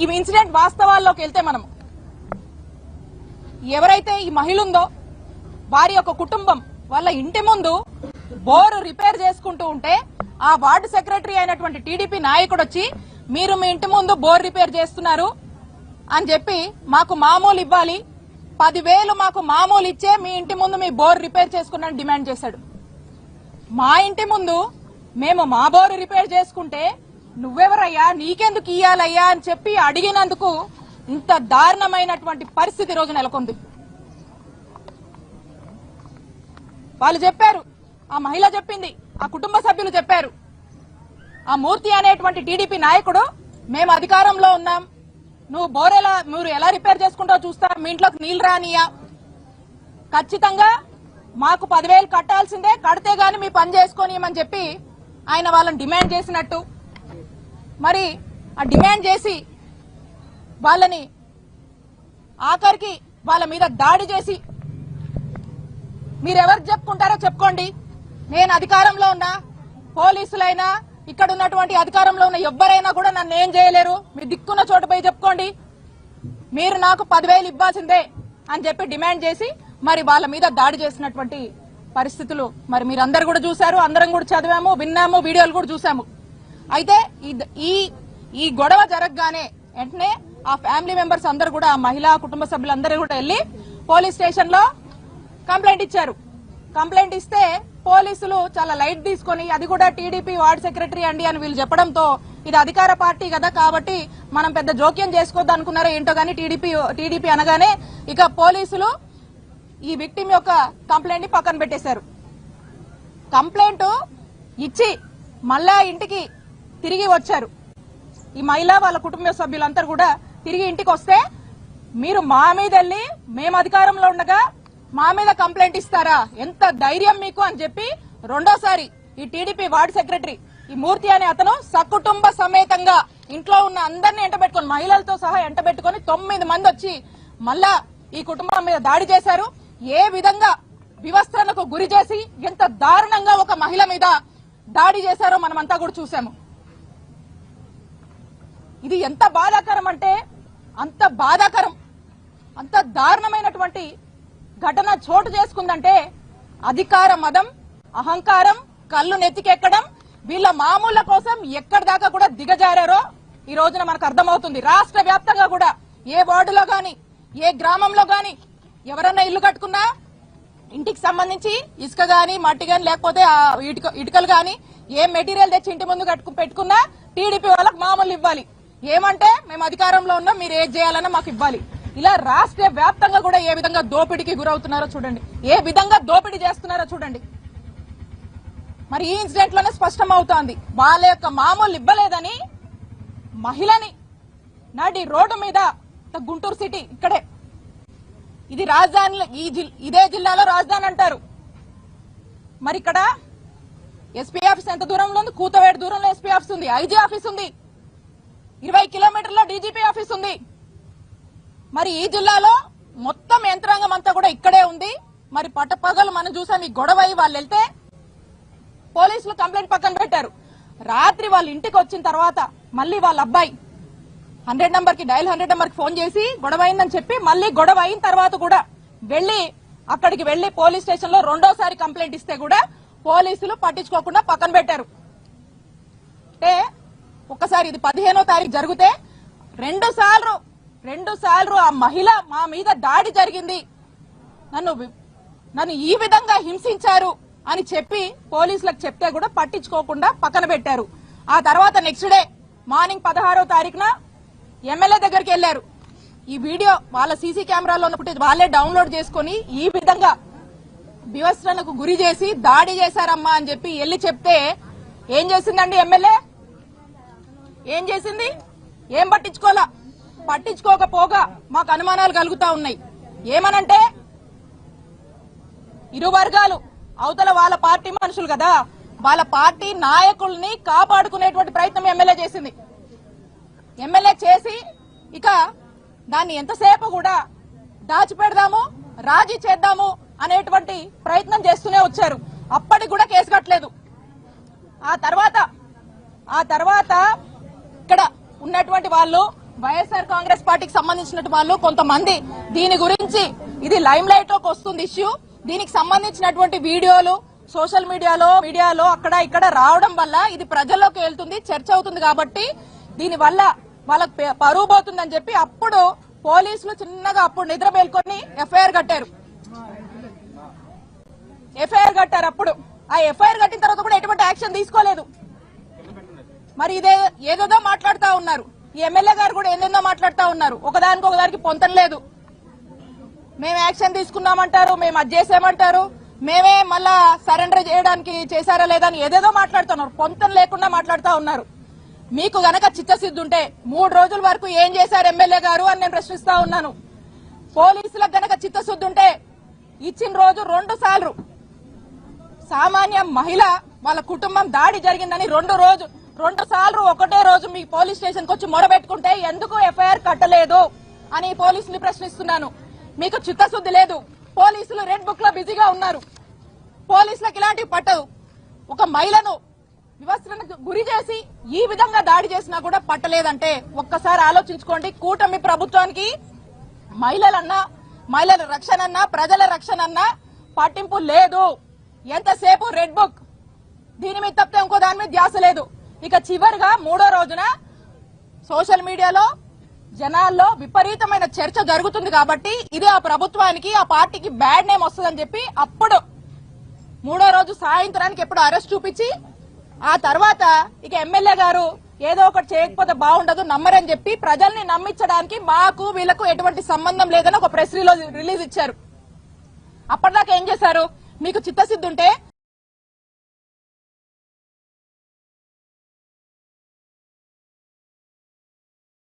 ఈ ఇన్సిడెంట్ వాస్తవాల్లోకి వెళ్తే మనం ఎవరైతే ఈ మహిళ ఉందో వారి యొక్క కుటుంబం వాళ్ళ ఇంటి ముందు బోరు రిపేర్ చేసుకుంటూ ఉంటే ఆ వార్డు సెక్రటరీ అయినటువంటి టీడీపీ నాయకుడు వచ్చి మీరు మీ ఇంటి ముందు బోర్ రిపేర్ చేస్తున్నారు అని చెప్పి మాకు మామూలు ఇవ్వాలి 10,000 మాకు మామూలు ఇచ్చే మీ ఇంటి ముందు మీ బోర్ రిపేర్ చేసుకున్నాను డిమాండ్ చేశాడు. మా ఇంటి ముందు మేము మా బోరు రిపేర్ చేసుకుంటే నువ్వెవరయ్యా నీకెందుకు ఇయ్యాలయ్యా అని చెప్పి అడిగినందుకు ఇంత దారుణమైనటువంటి పరిస్థితి రోజు నెలకొంది. వాళ్ళు చెప్పారు, ఆ మహిళ చెప్పింది, ఆ కుటుంబ సభ్యులు చెప్పారు, ఆ మూర్తి అనేటువంటి టీడీపీ నాయకుడు మేము అధికారంలో ఉన్నాం, మీరు ఎలా రిపేర్ చేసుకుంటావో చూస్తా, మీ ఇంట్లోకి నీళ్లు రానియా, ఖచ్చితంగా మాకు 10,000 కట్టాల్సిందే, కడితే గాని మీ పని చేసుకోనియమని చెప్పి ఆయన వాళ్ళని డిమాండ్ చేసినట్టు, మరి ఆ డిమాండ్ చేసి వాళ్ళని ఆఖరికి వాళ్ళ మీద దాడి చేసి మీరెవరికి చెప్పుకుంటారో చెప్పుకోండి, నేను అధికారంలో ఉన్నా, పోలీసులైనా ఇక్కడ ఉన్నటువంటి అధికారంలో ఉన్న ఎవ్వరైనా కూడా నన్ను ఏం చేయలేరు, మీరు దిక్కున్న చోటు పోయి చెప్పుకోండి, మీరు నాకు 10,000 ఇవ్వాల్సిందే అని చెప్పి డిమాండ్ చేసి మరి వాళ్ళ మీద దాడి చేసినటువంటి పరిస్థితులు మరి మీరందరూ కూడా చూశారు, అందరం కూడా చదివాము, విన్నాము, వీడియోలు కూడా చూసాము. అయితే ఈ గొడవ జరగగానే వెంటనే ఆ ఫ్యామిలీ మెంబర్స్ అందరూ కూడా, ఆ మహిళా కుటుంబ సభ్యులందరూ కూడా వెళ్లి పోలీస్ స్టేషన్ లో కంప్లైంట్ ఇచ్చారు. కంప్లైంట్ ఇస్తే పోలీసులు చాలా లైట్ తీసుకుని అది కూడా టీడీపీ వార్డు సెక్రటరీ అండి అని వీళ్ళు చెప్పడంతో ఇది అధికార పార్టీ కదా కాబట్టి మనం పెద్ద జోక్యం చేసుకోవద్దు అనుకున్నారో ఏంటో గానీ టీడీపీ అనగానే ఇక పోలీసులు ఈ విక్టిమ్ యొక్క కంప్లైంట్ ని పక్కన పెట్టేశారు. కంప్లైంట్ ఇచ్చి మళ్ళా ఇంటికి తిరిగి వచ్చారు. ఈ మహిళ వాళ్ళ కుటుంబ సభ్యులందరూ కూడా తిరిగి ఇంటికి వస్తే మీరు మా మీద వెళ్ళి మేము అధికారంలో ఉండగా మా మీద కంప్లైంట్ ఇస్తారా, ఎంత ధైర్యం మీకు అని చెప్పి రెండోసారి ఈ టీడీపీ వార్డు సెక్రటరీ ఈ మూర్తి అనే అతను సకుటుంబ సమేతంగా ఇంట్లో ఉన్న అందరినీ ఎంటబెట్టుకుని, మహిళలతో సహా ఎంటబెట్టుకుని 9 మంది వచ్చి మళ్ళా ఈ కుటుంబం మీద దాడి చేశారు. ఏ విధంగా వివస్త్రణకు గురి చేసి ఎంత దారుణంగా ఒక మహిళ మీద దాడి చేశారో మనమంతా కూడా చూసాము. ఇది ఎంత బాధాకరం అంటే అంత బాధాకరం, అంత దారుణమైనటువంటి ఘటన చోటు చేసుకుందంటే అధికార మదం, అహంకారం, కళ్ళు నెత్తికెక్కడం, వీళ్ళ మామూళ్ల కోసం ఎక్కడి దాకా కూడా దిగజారారో ఈ రోజున మనకు అర్థమవుతుంది. రాష్ట్ర వ్యాప్తంగా కూడా ఏ వార్డులో గాని ఏ గ్రామంలో గాని ఎవరన్నా ఇల్లు కట్టుకున్నా ఇంటికి సంబంధించి ఇసుక గాని మట్టి గాని లేకపోతే ఇటుకలు గాని ఏ మెటీరియల్ తెచ్చి ఇంటి ముందు పెట్టుకున్నా టీడీపీ వాళ్ళకి మామూలు ఇవ్వాలి, ఏమంటే మేము అధికారంలో ఉన్నాం, మీరు ఏది చేయాలన్నా మాకు ఇవ్వాలి. ఇలా రాష్ట్ర వ్యాప్తంగా కూడా ఏ విధంగా దోపిడీకి గురవుతున్నారో చూడండి, ఏ విధంగా దోపిడీ చేస్తున్నారో చూడండి. మరి ఈ ఇన్సిడెంట్ లోనే స్పష్టం అవుతోంది, వాళ్ళ యొక్క మామూలు ఇవ్వలేదని మహిళని నడి రోడ్డు మీద, గుంటూరు సిటీ ఇక్కడే, ఇది రాజధాని, ఇదే జిల్లాలో రాజధాని అంటారు. మరి ఇక్కడ ఎస్పీ ఆఫీస్ ఎంత దూరంలో ఉంది, కూతవేడు దూరంలో ఎస్పీ ఆఫీస్ ఉంది, ఐజీ ఆఫీస్ ఉంది, 20 కిలోమీటర్లో డీజీపీ ఆఫీస్ ఉంది. మరి ఈ జిల్లాలో మొత్తం యంత్రాంగం అంతా కూడా ఇక్కడే ఉంది. మరి పట్టపగలు మనం చూసాం ఈ గొడవ వాళ్ళు వెళ్తే పోలీసులు కంప్లైంట్ పక్కన పెట్టారు. రాత్రి వాళ్ళ ఇంటికి వచ్చిన తర్వాత మళ్ళీ వాళ్ళ అబ్బాయి 100 నంబర్ కి డయల్ 100 నంబర్ కి ఫోన్ చేసి గొడవ అయిందని చెప్పి మళ్ళీ గొడవ అయిన తర్వాత కూడా అక్కడికి వెళ్లి పోలీస్ స్టేషన్ లో రెండోసారి కంప్లైంట్ ఇస్తే కూడా పోలీసులు పట్టించుకోకుండా పక్కన పెట్టారు. అంటే ఒక్కసారి ఇది 15వ తారీఖు జరిగితే రెండు సార్లు ఆ మహిళ మా మీద దాడి జరిగింది, నన్ను ఈ విధంగా హింసించారు అని చెప్పి పోలీసులకు చెప్తే కూడా పట్టించుకోకుండా పక్కన పెట్టారు. ఆ తర్వాత నెక్స్ట్ డే మార్నింగ్ 16వ తారీఖున ఎమ్మెల్యే దగ్గరికి వెళ్లారు. ఈ వీడియో వాళ్ళ సీసీ కెమెరాలో ఉన్న ఫుటేజ్ వాళ్ళే డౌన్లోడ్ చేసుకుని ఈ విధంగా వివస్త్రణకు గురి చేసి దాడి చేశారమ్మా అని చెప్పి వెళ్లి చెప్తే ఏం చేసిందండి ఎమ్మెల్యే? ఏం చేసింది? ఏం పట్టించుకోకపోగా మాకు అనుమానాలు కలుగుతా ఉన్నాయి. ఏమనంటే ఇరు వర్గాలు అవతల వాళ్ళ పార్టీ మనుషులు కదా, వాళ్ళ పార్టీ నాయకుల్ని కాపాడుకునేటువంటి ప్రయత్నం ఎమ్మెల్యే చేసింది. ఎమ్మెల్యే చేసి ఇక దాన్ని ఎంతసేపు కూడా దాచిపెడదాము, రాజీ చేద్దాము అనేటువంటి ప్రయత్నం చేస్తూనే వచ్చారు. అప్పటికి కూడా కేసు కట్టలేదు. ఆ తర్వాత ఇక్కడ ఉన్నటువంటి వాళ్ళు వైఎస్ఆర్ కాంగ్రెస్ పార్టీకి సంబంధించిన వాళ్ళు కొంతమంది దీని గురించి ఇది లైమ్ లైట్ లోకి వస్తుంది ఇష్యూ. దీనికి సంబంధించినటువంటి వీడియోలు సోషల్ మీడియాలో అక్కడ ఇక్కడ రావడం వల్ల ఇది ప్రజల్లోకి వెళ్తుంది, చర్చ అవుతుంది. కాబట్టి దీని వల్ల వాళ్ళకి పరువు పోతుందని చెప్పి అప్పుడు పోలీసులు చిన్నగా అప్పుడు నిద్ర మేల్కొని ఎఫ్ఐఆర్ కట్టారు. అప్పుడు ఆ ఎఫ్ఐఆర్ కట్టిన తర్వాత కూడా ఎటువంటి యాక్షన్ తీసుకోలేదు. మరి ఇదే ఏదేదో మాట్లాడుతూ ఉన్నారు. ఈ ఎమ్మెల్యే గారు కూడా ఏందేందో మాట్లాడుతూ ఉన్నారు. ఒకదానికి పొంతం లేదు. మేము యాక్షన్ తీసుకున్నామంటారు, మేము అది చేసామంటారు, మేమే మళ్ళా సరెండర్ చేయడానికి చేశారా లేదా అని ఏదేదో మాట్లాడుతున్నారు. పొంతం లేకుండా మాట్లాడుతూ ఉన్నారు. మీకు గనక చిత్తశుద్ధి ఉంటే 3 రోజుల వరకు ఏం చేశారు ఎమ్మెల్యే గారు అని నేను ప్రశ్నిస్తా ఉన్నాను. పోలీసులకు గనక చిత్తశుద్ధి ఉంటే ఇచ్చిన రోజు 2 సార్లు సామాన్య మహిళ వాళ్ళ కుటుంబం దాడి జరిగిందని 2 సార్లు ఒకటే రోజు మీ పోలీస్ స్టేషన్ కు వచ్చి మొరబెట్టుకుంటే ఎందుకు ఎఫ్ఐఆర్ కట్టలేదు అని పోలీసులు ప్రశ్నిస్తున్నాను. మీకు చిత్తశుద్ధి లేదు. పోలీసులు రెడ్ బుక్ లో బిజీగా ఉన్నారు. పోలీసులకు ఇలాంటివి పట్టదు. ఒక మహిళను వివస్త్రకు గురి చేసి ఈ విధంగా దాడి చేసినా కూడా పట్టలేదంటే ఒక్కసారి ఆలోచించుకోండి. కూటమి ప్రభుత్వానికి మహిళల రక్షణ అన్నా ప్రజల రక్షణ అన్నా పట్టింపు లేదు. ఎంతసేపు రెడ్ బుక్, దీని మీద తప్పితే ఇంకో దాని మీద ధ్యాస లేదు. ఇక చివరిగా 3వ రోజున సోషల్ మీడియాలో జనాల్లో విపరీతమైన చర్చ జరుగుతుంది. కాబట్టి ఇది ఆ ప్రభుత్వానికి ఆ పార్టీకి బ్యాడ్ నేమ్ వస్తుందని చెప్పి అప్పుడు 3వ రోజు సాయంత్రానికి ఎప్పుడు అరెస్ట్ చూపించి ఆ తర్వాత ఇక ఎమ్మెల్యే గారు ఏదో ఒకటి చేయకపోతే బాగుండదు, నమ్మరని చెప్పి ప్రజల్ని నమ్మించడానికి మాకు వీళ్లకు ఎటువంటి సంబంధం లేదని ఒక ప్రెస్ రిలీజ్ ఇచ్చారు. అప్పటిదాకా ఏం చేశారు? మీకు చిత్తశుద్ధి ఉంటే